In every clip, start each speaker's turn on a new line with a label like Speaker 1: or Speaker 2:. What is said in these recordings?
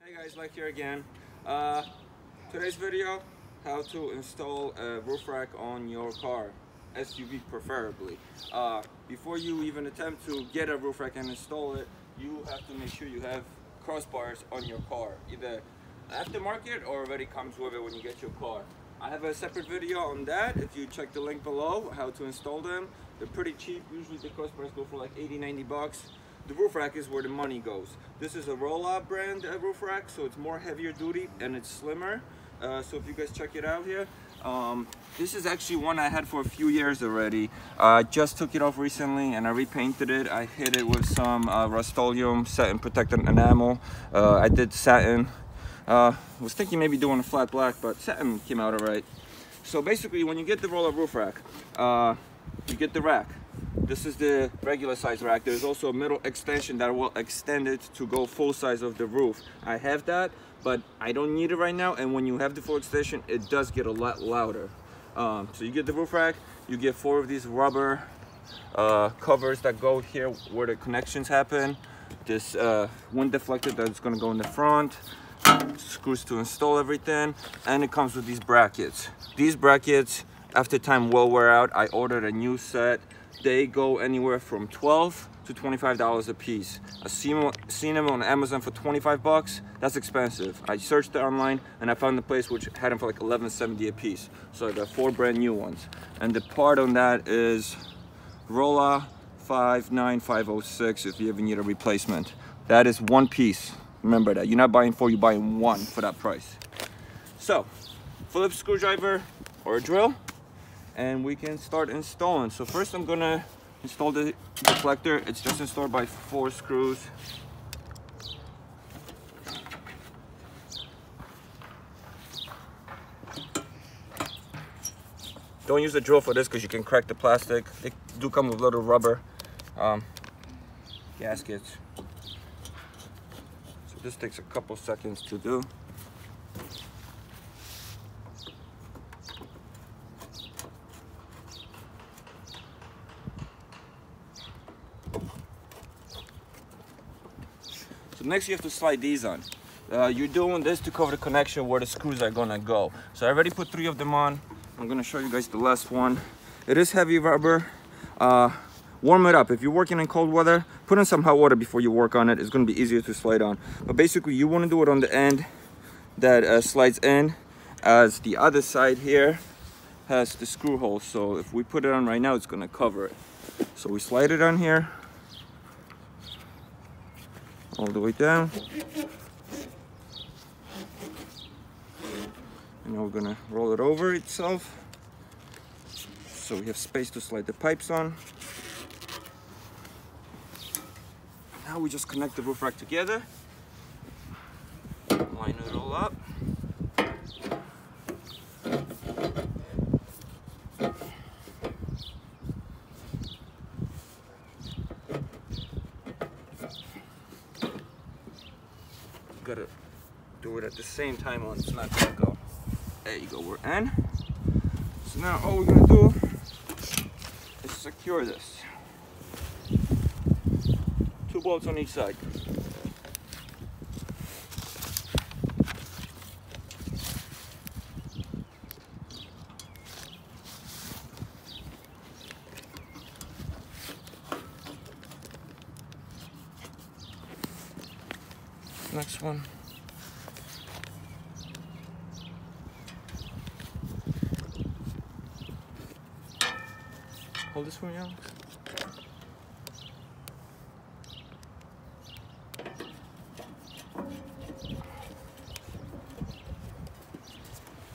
Speaker 1: Hi guys, Like here again. Today's video, how to install a roof rack on your car, SUV preferably. Before you even attempt to get a roof rack and install it, you have to make sure you have crossbars on your car, either aftermarket or already comes with it when you get your car. I have a separate video on that. If you check the link below, how to install them. They're pretty cheap. Usually the crossbars go for like 80-90 bucks. The roof rack is where the money goes. This is a ROLA brand roof rack, so it's more heavier duty and it's slimmer. So if you guys check it out here, this is actually one I had for a few years already. I just took it off recently and I repainted it. I hit it with some Rust-Oleum satin protectant enamel. I did satin. Was thinking maybe doing a flat black, but satin came out alright. So basically, when you get the ROLA roof rack, you get the rack. This is the regular size rack. There's also a middle extension that will extend it to go full size of the roof. I have that, but I don't need it right now. And when you have the full extension, it does get a lot louder. So you get the roof rack, you get 4 of these rubber covers that go here where the connections happen. This wind deflector that's gonna go in the front. Screws to install everything, and it comes with these brackets. These brackets, after time will wear out. I ordered a new set. They go anywhere from $12 to $25 a piece. I've seen them on Amazon for 25 bucks. That's expensive. I searched it online and I found a place which had them for like $11.70 a piece. So I got 4 brand new ones. And the part on that is ROLA 59506 if you ever need a replacement. That is 1 piece. Remember that. You're not buying 4, you're buying 1 for that price. So, Phillips screwdriver or a drill, and we can start installing. So first I'm gonna install the deflector. It's just installed by 4 screws. Don't use a drill for this because you can crack the plastic. They do come with little rubber gaskets. So this takes a couple seconds to do. So next you have to slide these on. You're doing this to cover the connection where the screws are gonna go. So I already put 3 of them on. I'm gonna show you guys the last one. It is heavy rubber. Warm it up. If you're working in cold weather, put in some hot water before you work on it. It's gonna be easier to slide on. But basically you wanna do it on the end that slides in, as the other side here has the screw hole. So if we put it on right now, it's gonna cover it. So we slide it on here, all the way down, and now we're gonna roll it over itself so we have space to slide the pipes on. Now we just connect the roof rack together, line it all up. Gotta do it at the same time or it's not gonna go. There you go, we're in. So now all we're gonna do is secure this. 2 bolts on each side. Next one. Hold this for me, Alex.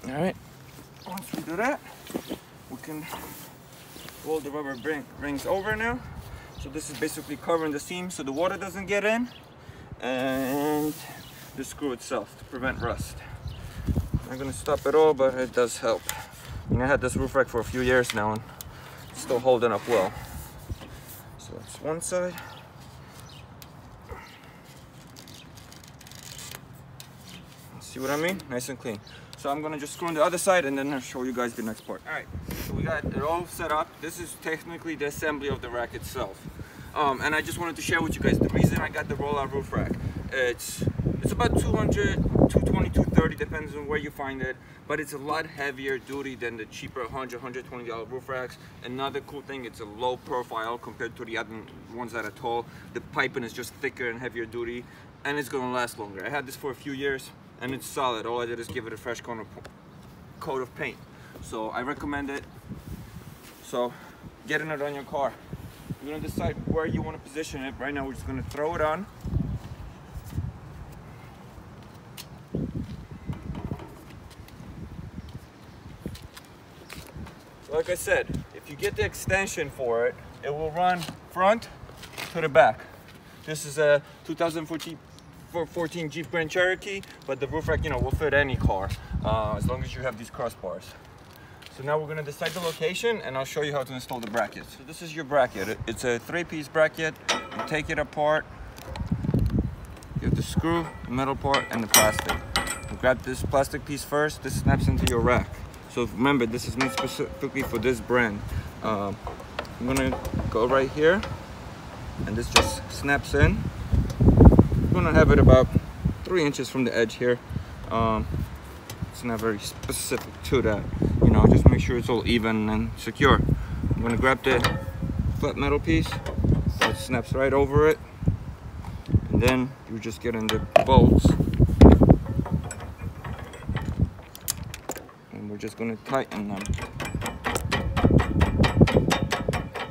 Speaker 1: All right. Once we do that, we can roll the rubber rings over now. So this is basically covering the seam so the water doesn't get in, and the screw itself to prevent rust. I'm not gonna stop it all, but it does help. I had this roof rack for a few years now and it's still holding up well. So that's one side. See what I mean? Nice and clean. So I'm gonna just screw on the other side and then I'll show you guys the next part. All right, so we got it all set up. This is technically the assembly of the rack itself. And I just wanted to share with you guys the reason I got the ROLA roof rack. It's It's about 200, 220, 230, depends on where you find it. But it's a lot heavier duty than the cheaper $100, $120 roof racks. Another cool thing, it's a low profile compared to the other ones that are tall. The piping is just thicker and heavier duty, and it's gonna last longer. I had this for a few years, and it's solid. All I did is give it a fresh coat of paint. So I recommend it. So getting it on your car. You're gonna decide where you wanna position it. Right now, we're just gonna throw it on. Like I said, if you get the extension for it, it will run front to the back. This is a 2014 Jeep Grand Cherokee, but the roof rack, will fit any car as long as you have these crossbars. So now we're gonna decide the location, and I'll show you how to install the bracket. So this is your bracket. It's a 3-piece bracket. You take it apart. You have the screw, the metal part, and the plastic. You grab this plastic piece first. This snaps into your rack. So remember, this is made specifically for this brand. I'm gonna go right here, and this just snaps in. I'm gonna have it about 3 inches from the edge here. It's not very specific to that. Just make sure it's all even and secure. I'm gonna grab the flat metal piece. It snaps right over it, and then you just get in the bolts. We're just going to tighten them.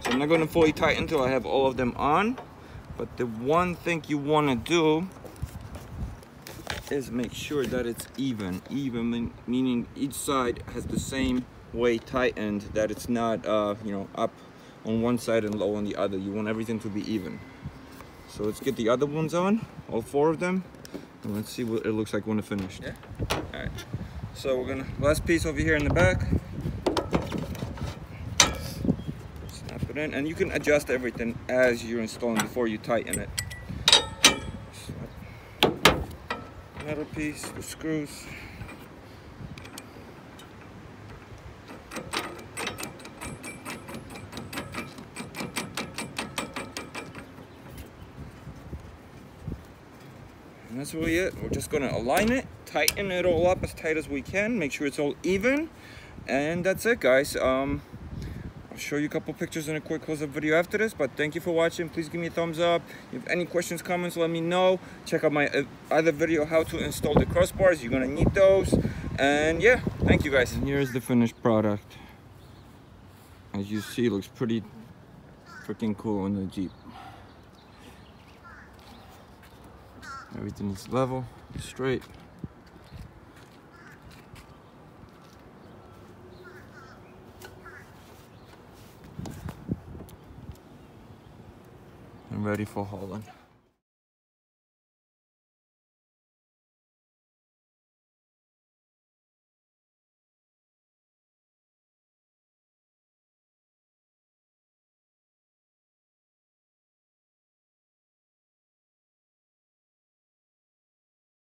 Speaker 1: So I'm not going to fully tighten until I have all of them on, but the one thing you want to do is make sure that it's even. Even meaning each side has the same way tightened, that it's not up on one side and low on the other. You want everything to be even. So let's get the other ones on, all 4 of them, and let's see what it looks like when it's finished. Yeah? All right. So we're gonna, last piece over here in the back, snap it in, and you can adjust everything as you're installing before you tighten it. Metal piece, the screws. And that's really it. We're just gonna align it, tighten it all up as tight as we can, make sure it's all even, and that's it, guys. I'll show you a couple pictures in a quick close-up video after this, but thank you for watching. Please give me a thumbs up. If you have any questions, comments, let me know. Check out my other video, how to install the crossbars. You're gonna need those, and yeah, thank you, guys. And here's the finished product. As you see, it looks pretty freaking cool on the Jeep. Everything is level, straight. And ready for hauling.